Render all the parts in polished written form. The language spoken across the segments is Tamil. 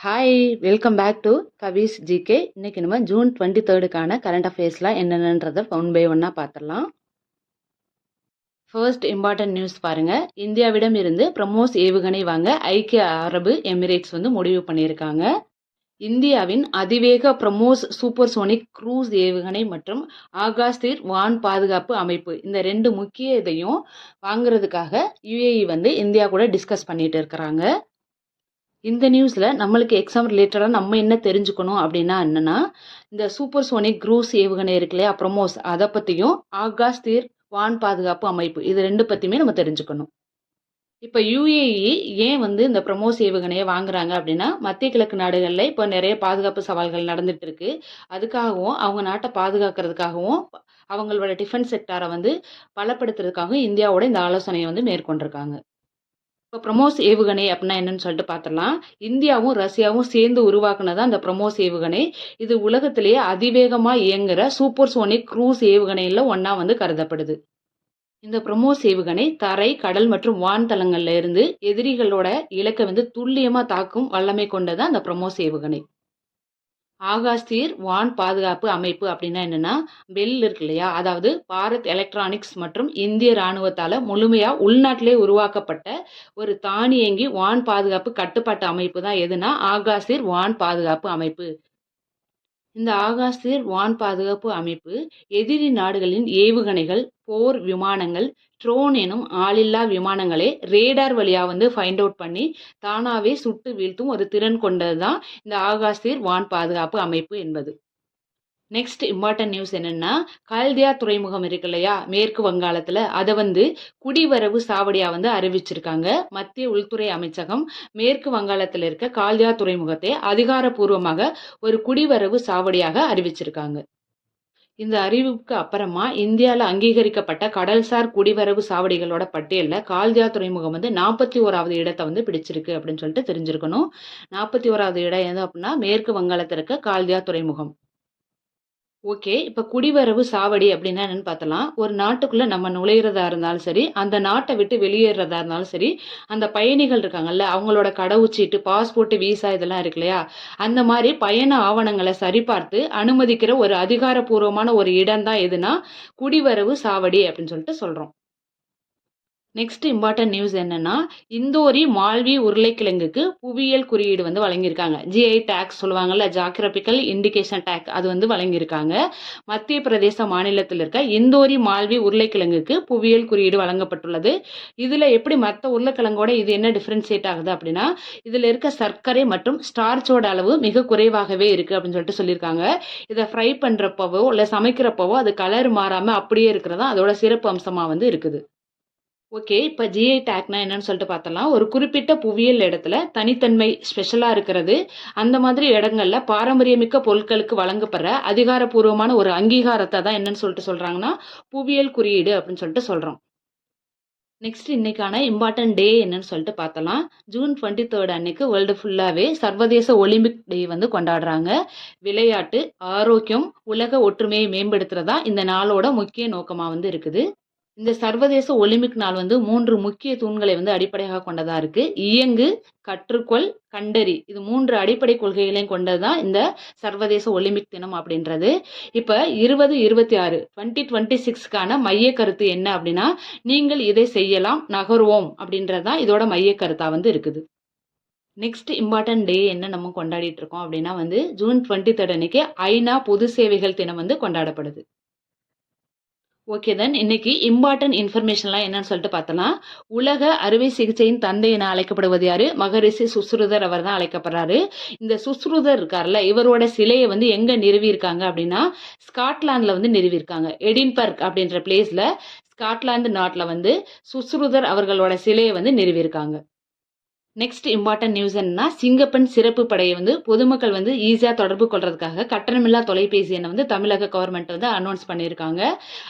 ஹாய் வெல்கம் பேக் டு கவிஸ் ஜிகே. இன்னைக்கு நம்ம ஜூன் 23க்கான கரண்ட் அஃபேர்ஸ்லாம் என்னென்னன்றதை ஒன் பை ஒன்னாக பார்த்துடலாம். ஃபர்ஸ்ட் இம்பார்ட்டன்ட் நியூஸ் பாருங்க. இந்தியாவிடம் இருந்து பிரம்மோஸ் ஏவுகணை வாங்க ஐக்கிய அரபு எமிரேட்ஸ் முடிவு பண்ணியிருக்காங்க. இந்தியாவின் அதிவேக பிரம்மோஸ் சூப்பர்சோனிக் க்ரூஸ் ஏவுகணை மற்றும் ஆகாஷ்தீர் வான் பாதுகாப்பு அமைப்பு இந்த ரெண்டு முக்கிய இதையும் வாங்குறதுக்காக யுஏஇ இந்தியா கூட டிஸ்கஸ் பண்ணிட்டு இருக்கிறாங்க. இந்த நியூஸில் நம்மளுக்கு எக்ஸாம் ரிலேட்டடாக நம்ம என்ன தெரிஞ்சுக்கணும் அப்படின்னா என்னென்னா, இந்த சூப்பர்சோனிக் க்ரூஸ் ஏவுகணை இருக்கு இல்லையா பிரமோஸ், அதை பற்றியும் ஆகாஷ்தீர் வான் பாதுகாப்பு அமைப்பு இது ரெண்டு பற்றியுமே நம்ம தெரிஞ்சுக்கணும். இப்போ யுஏஇ ஏன் இந்த பிரமோஸ் ஏவுகணையை வாங்குறாங்க அப்படின்னா, மத்திய கிழக்கு நாடுகளில் இப்போ நிறைய பாதுகாப்பு சவால்கள் நடந்துட்டு இருக்கு. அதுக்காகவும் அவங்க நாட்டை பாதுகாக்கிறதுக்காகவும் அவங்களோட டிஃபென்ஸ் செக்டாரை பலப்படுத்துறதுக்காகவும் இந்தியாவோட இந்த ஆலோசனையை மேற்கொண்டிருக்காங்க. இப்போ பிரமோஸ் ஏவுகணை அப்படின்னா என்னன்னு சொல்லிட்டு பார்த்துடலாம். இந்தியாவும் ரஷ்யாவும் சேர்ந்து உருவாக்குனதான் இந்த பிரமோஸ் ஏவுகணை. இது உலகத்திலேயே அதிவேகமாக இயங்குற சூப்பர்சோனிக் க்ரூஸ் ஏவுகணையில் ஒன்றா கருதப்படுது. இந்த பிரமோஸ் ஏவுகணை தரை, கடல் மற்றும் வான் தளங்கள்ல இருந்து எதிரிகளோட இலக்கை துல்லியமாக தாக்கும் வல்லமை கொண்டதான் இந்த பிரமோஸ் ஏவுகணை. ஆகாஷ்தீர் வான் பாதுகாப்பு அமைப்பு அப்படின்னா என்னன்னா, பெல் இருக்கு இல்லையா, அதாவது பாரத் எலக்ட்ரானிக்ஸ் மற்றும் இந்திய ராணுவத்தால முழுமையா உள்நாட்டிலே உருவாக்கப்பட்ட ஒரு தானியங்கி வான் பாதுகாப்பு கட்டுப்பாட்டு அமைப்பு தான் எதுனா ஆகாஷ்தீர் வான் பாதுகாப்பு அமைப்பு. இந்த ஆகாஷ்தீர் வான் பாதுகாப்பு அமைப்பு எதிரி நாடுகளின் ஏவுகணைகள், போர் விமானங்கள், ட்ரோன் எனும் ஆளில்லா விமானங்களை ரேடார் வழியா ஃபைண்ட் அவுட் பண்ணி தானாவே சுட்டு வீழ்த்தும் ஒரு திறன் கொண்டது தான் இந்த ஆகாஷ்தீர் வான் பாதுகாப்பு அமைப்பு என்பது. நெக்ஸ்ட் இம்பார்ட்டன்ட் நியூஸ் என்னன்னா, கால்தியா துறைமுகம் இருக்கு இல்லையா மேற்கு வங்காளத்தில், அதை குடிவரவு சாவடியாக அறிவிச்சிருக்காங்க. மத்திய உள்துறை அமைச்சகம் மேற்கு வங்காளத்தில் இருக்க கால்தியா துறைமுகத்தை அதிகாரப்பூர்வமாக ஒரு குடிவரவு சாவடியாக அறிவிச்சிருக்காங்க. இந்த அறிவிப்புக்கு அப்புறமா இந்தியாவில் அங்கீகரிக்கப்பட்ட கடல்சார் குடிவரவு சாவடிகளோட பட்டியலில் கால்தியா துறைமுகம் 41வது இடத்தை பிடிச்சிருக்கு அப்படின்னு சொல்லிட்டு தெரிஞ்சிருக்கணும். 41வது இடம் எது அப்படின்னா மேற்கு வங்காளத்தில் இருக்க கால்தியா துறைமுகம். ஓகே, இப்போ குடிவரவு சாவடி அப்படின்னா என்னன்னு பார்த்தலாம். ஒரு நாட்டுக்குள்ளே நம்ம நுழையிறதா இருந்தாலும் சரி, அந்த நாட்டை விட்டு வெளியேறதா இருந்தாலும் சரி, அந்த பயணிகள் இருக்காங்கல்ல அவங்களோட கடவுச்சீட்டு, பாஸ்போர்ட், விசா இதெல்லாம் இருக்கு இல்லையா, அந்த மாதிரி பயண ஆவணங்களை சரிபார்த்து அனுமதிக்கிற ஒரு அதிகாரப்பூர்வமான ஒரு இடம் தான் எதுனா குடிவரவு சாவடி அப்படின்னு சொல்லிட்டு சொல்கிறோம். நெக்ஸ்ட் இம்பார்ட்டன்ட் நியூஸ் என்னன்னா, இந்தோரி மால்வி உருளைக்கிழங்குக்கு புவியியல் குறியீடு வழங்கியிருக்காங்க. ஜிஐ டேக்ஸ் சொல்லுவாங்கல்ல, ஜாகிரபிக்கல் இண்டிகேஷன் டேக், அது வழங்கியிருக்காங்க. மத்திய பிரதேச மாநிலத்தில் இருக்க இந்தோரி மால்வி உருளைக்கிழங்குக்கு புவியியல் குறியீடு வழங்கப்பட்டுள்ளது. இதில் எப்படி மற்ற உருளைக்கிழங்கோட இது என்ன டிஃப்ரென்ஷியேட் ஆகுது அப்படின்னா, இதில் இருக்க சர்க்கரை மற்றும் ஸ்டார்ச்சோட அளவு மிக குறைவாகவே இருக்கு அப்படின்னு சொல்லிட்டு சொல்லியிருக்காங்க. இதை ஃப்ரை பண்ணுறப்பவோ இல்லை சமைக்கிறப்பவோ அது கலர் மாறாமல் அப்படியே இருக்கிறதா அதோட சிறப்பு அம்சமாக இருக்குது. ஓகே, இப்போ ஜிஐ டேக்னா என்னன்னு சொல்லிட்டு பார்த்தலாம். ஒரு குறிப்பிட்ட புவியியல் இடத்துல தனித்தன்மை ஸ்பெஷலாக இருக்கிறது, அந்த மாதிரி இடங்கள்ல பாரம்பரியமிக்க பொருட்களுக்கு வழங்கப்படுற அதிகாரப்பூர்வமான ஒரு அங்கீகாரத்தை தான் என்னன்னு சொல்லிட்டு சொல்றாங்கன்னா புவியியல் குறியீடு அப்படின்னு சொல்லிட்டு சொல்றோம். நெக்ஸ்ட் இன்னைக்கான இம்பார்ட்டன்ட் டே என்னன்னு சொல்லிட்டு பார்த்தலாம். ஜூன் 23 அன்னைக்கு வேர்ல்டு ஃபுல்லாகவே சர்வதேச ஒலிம்பிக் டே கொண்டாடுறாங்க. விளையாட்டு, ஆரோக்கியம், உலக ஒற்றுமையை மேம்படுத்துறதா இந்த நாளோட முக்கிய நோக்கமாக இருக்குது. இந்த சர்வதேச ஒலிம்பிக் நாள் 3 முக்கிய தூண்களை அடிப்படையாக கொண்டதா இருக்கு. இயங்கு, கற்றுக்கொள், கண்டறி, இது 3 அடிப்படை கொள்கைகளையும் கொண்டதுதான் இந்த சர்வதேச ஒலிம்பிக் தினம் அப்படின்றது. இப்ப 2026 2026க்கான மைய கருத்து என்ன அப்படின்னா, நீங்கள் இதை செய்யலாம், நகர்வோம் அப்படின்றதுதான் இதோட மைய கருத்தா இருக்குது. நெக்ஸ்ட் இம்பார்ட்டன்ட் டே என்ன நம்ம கொண்டாடிட்டு இருக்கோம் அப்படின்னா ஜூன் 23 அன்னைக்கு ஐநா பொது சேவைகள் தினம் கொண்டாடப்படுது. ஓகே தென் இன்னைக்கு இம்பார்ட்டன்ட் இன்ஃபர்மேஷன்லாம் என்னன்னு சொல்லிட்டு பார்த்தலாம். உலக அறுவை சிகிச்சையின் தந்தை என அழைக்கப்படுவது யாரு? மகரிஷி சுஸ்ருதர் அவர் தான் அழைக்கப்படுறாரு. இந்த சுஸ்ருதர் இருக்கார்ல, இவரோட சிலையை எங்க நிறுவியிருக்காங்க அப்படின்னா ஸ்காட்லாந்துல நிறுவியிருக்காங்க. எடின்பர்க் அப்படின்ற பிளேஸ்ல ஸ்காட்லாந்து நாட்டில் சுஸ்ருதர் அவர்களோட சிலையை நிறுவியிருக்காங்க. நெக்ஸ்ட் இம்பார்ட்டன்ட் நியூஸ் என்னன்னா, சிங்கப்பெண் சிறப்பு படையை பொதுமக்கள் ஈஸியாக தொடர்பு கொள்றதுக்காக கட்டணமில்லா தொலைபேசி எண்ணை தமிழக கவர்மெண்ட் அனௌன்ஸ் பண்ணியிருக்காங்க.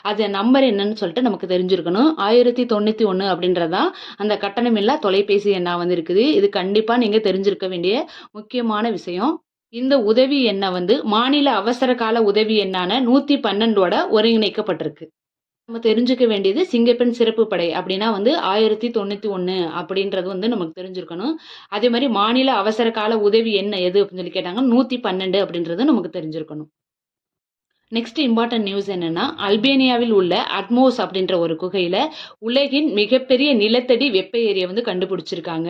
அது நம்பர் என்னன்னு சொல்லிட்டு நமக்கு தெரிஞ்சிருக்கணும். 1091 அப்படின்றதான் அந்த கட்டணமில்லா தொலைபேசி எண்ணா இருக்குது. இது கண்டிப்பாக நீங்கள் தெரிஞ்சிருக்க வேண்டிய முக்கியமான விஷயம். இந்த உதவி எண்ணை மாநில அவசர கால உதவி எண்ணான 112ஓட ஒருங்கிணைக்கப்பட்டிருக்கு. நம்ம தெரிஞ்சுக்க வேண்டியது சிங்கப்பெண் சிறப்பு படை அப்படின்னா வந்து 1091 அப்படின்றது வந்து நமக்கு தெரிஞ்சிருக்கணும். அதே மாரி மாநில அவசர கால உதவி எண் எது அப்படின்னு சொல்லி கேட்டாங்க. 112 அப்படின்றது நமக்கு தெரிஞ்சிருக்கணும். நெக்ஸ்ட் இம்பார்ட்டன்ட் நியூஸ் என்னன்னா, அல்பேனியாவில் உள்ள அட்மோஸ் அப்படின்ற ஒரு குகையில உலகின் மிகப்பெரிய நிலத்தடி வெப்ப ஏரியை வந்து கண்டுபிடிச்சிருக்காங்க.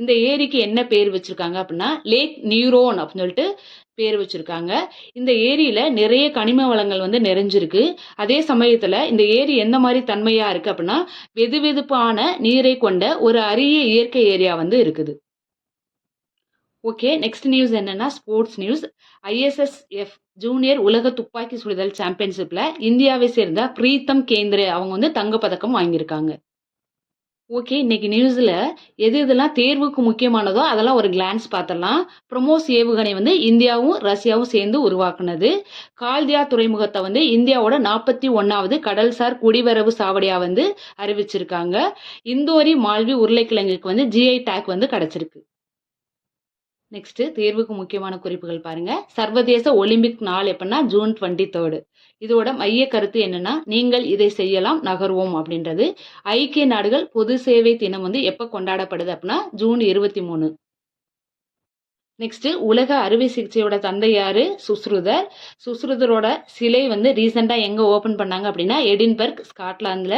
இந்த ஏரிக்கு என்ன பேர் வச்சிருக்காங்க அப்படின்னா, லேக் நியூரோன் அப்படின்னு சொல்லிட்டு பேர் வச்சிருக்காங்க. இந்த ஏரியில நிறைய கனிம வளங்கள் வந்து நிறைஞ்சிருக்கு. அதே சமயத்துல இந்த ஏரி எந்த மாதிரி தன்மையா இருக்கு அப்படின்னா, வெதுவெதுப்பான நீரை கொண்ட ஒரு அரிய இயற்கை ஏரியா வந்து இருக்குது. ஓகே. நெக்ஸ்ட் நியூஸ் என்னன்னா, ஸ்போர்ட்ஸ் நியூஸ். ஐஎஸ்எஸ்எஃப் ஜூனியர் உலக துப்பாக்கி சுடுதல் சாம்பியன்ஷிப்ல இந்தியாவை சேர்ந்த பிரீத்தம் கேந்திரே அவங்க வந்து தங்கப் பதக்கம் வாங்கியிருக்காங்க. ஓகே. இன்னைக்கு நியூஸ்ல எது எதெல்லாம் தேர்வுக்கு முக்கியமானதோ அதெல்லாம் ஒரு கிளான்ஸ் பார்த்தரலாம். பிரம்மோஸ் ஏவுகணை வந்து இந்தியாவும், ரஷ்யாவும் சேர்ந்து உருவாக்குனது. கால்தியா துறைமுகத்த வந்து இந்தியாவோட 41வது கடல்சார் குடிவரவு சாவடியா வந்து அறிவிச்சிருக்காங்க. இந்தோரி மால்வி உருளைக்கிழங்குக்கு வந்து ஜிஐ டேக் வந்து கிடைச்சிருக்கு. நெக்ஸ்ட் தேர்வுக்கு முக்கியமான குறிப்புகள் பாருங்க. சர்வதேச ஒலிம்பிக் நாள் எப்பன்னா ஜூன் 23. இதோட மைய கருத்து என்னன்னா, நீங்கள் இதை செய்யலாம் நகர்வோம் அப்படின்றது. ஐக்கிய நாடுகள் பொது சேவை தினம் வந்து எப்ப கொண்டாடப்படுது அப்படின்னா ஜூன் 23. நெக்ஸ்ட் உலக அறுவை சிகிச்சையோட தந்தை யாரு? சுஷ்ருதர். சுஷ்ருதரோட சிலை வந்து ரீசெண்டா எங்க ஓபன் பண்ணாங்க அப்படின்னா எடின்பர்க், ஸ்காட்லாந்துல.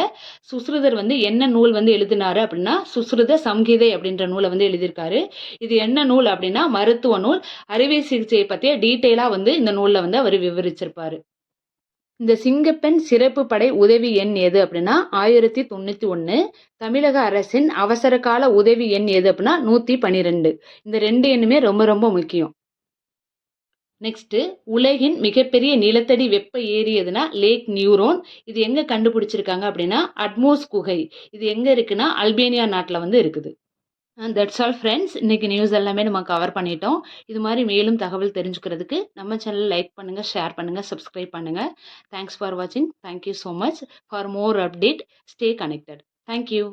சுஷ்ருதர் வந்து என்ன நூல் வந்து எழுதினாரு அப்படின்னா சுஷ்ருத சம்ஹிதை அப்படின்ற நூலை வந்து எழுதியிருக்காரு. இது என்ன நூல் அப்படின்னா மருத்துவ நூல். அறுவை சிகிச்சையை பத்திய டீட்டெயிலா வந்து இந்த நூல்ல வந்து அவர் விவரிச்சிருப்பாரு. இந்த சிங்கப்பெண் சிறப்பு படை உதவி எண் எது அப்படின்னா 1091. தமிழக அரசின் அவசர கால உதவி எண் எது அப்படின்னா 112. இந்த 2 எண்ணுமே ரொம்ப ரொம்ப முக்கியம். நெக்ஸ்ட் உலகின் மிகப்பெரிய நிலத்தடி வெப்ப ஏரி எதுனா லேக் நியூரோன். இது எங்க கண்டுபிடிச்சிருக்காங்க அப்படின்னா அட்மோஸ் குகை. இது எங்க இருக்குன்னா அல்பேனியா நாட்டுல வந்து இருக்குது. That's all friends. இன்னைக்கு நியூஸ் எல்லாமே நம்ம கவர் பண்ணிட்டோம். இது மாதிரி மேலும் தகவல் தெரிஞ்சுக்கிறதுக்கு நம்ம சேனல் லைக் பண்ணுங்க, ஷேர் பண்ணுங்க, சப்ஸ்கிரைப் பண்ணுங்க. தேங்க்ஸ் ஃபார் வாட்சிங். Thank you so much. For more update stay connected. Thank you.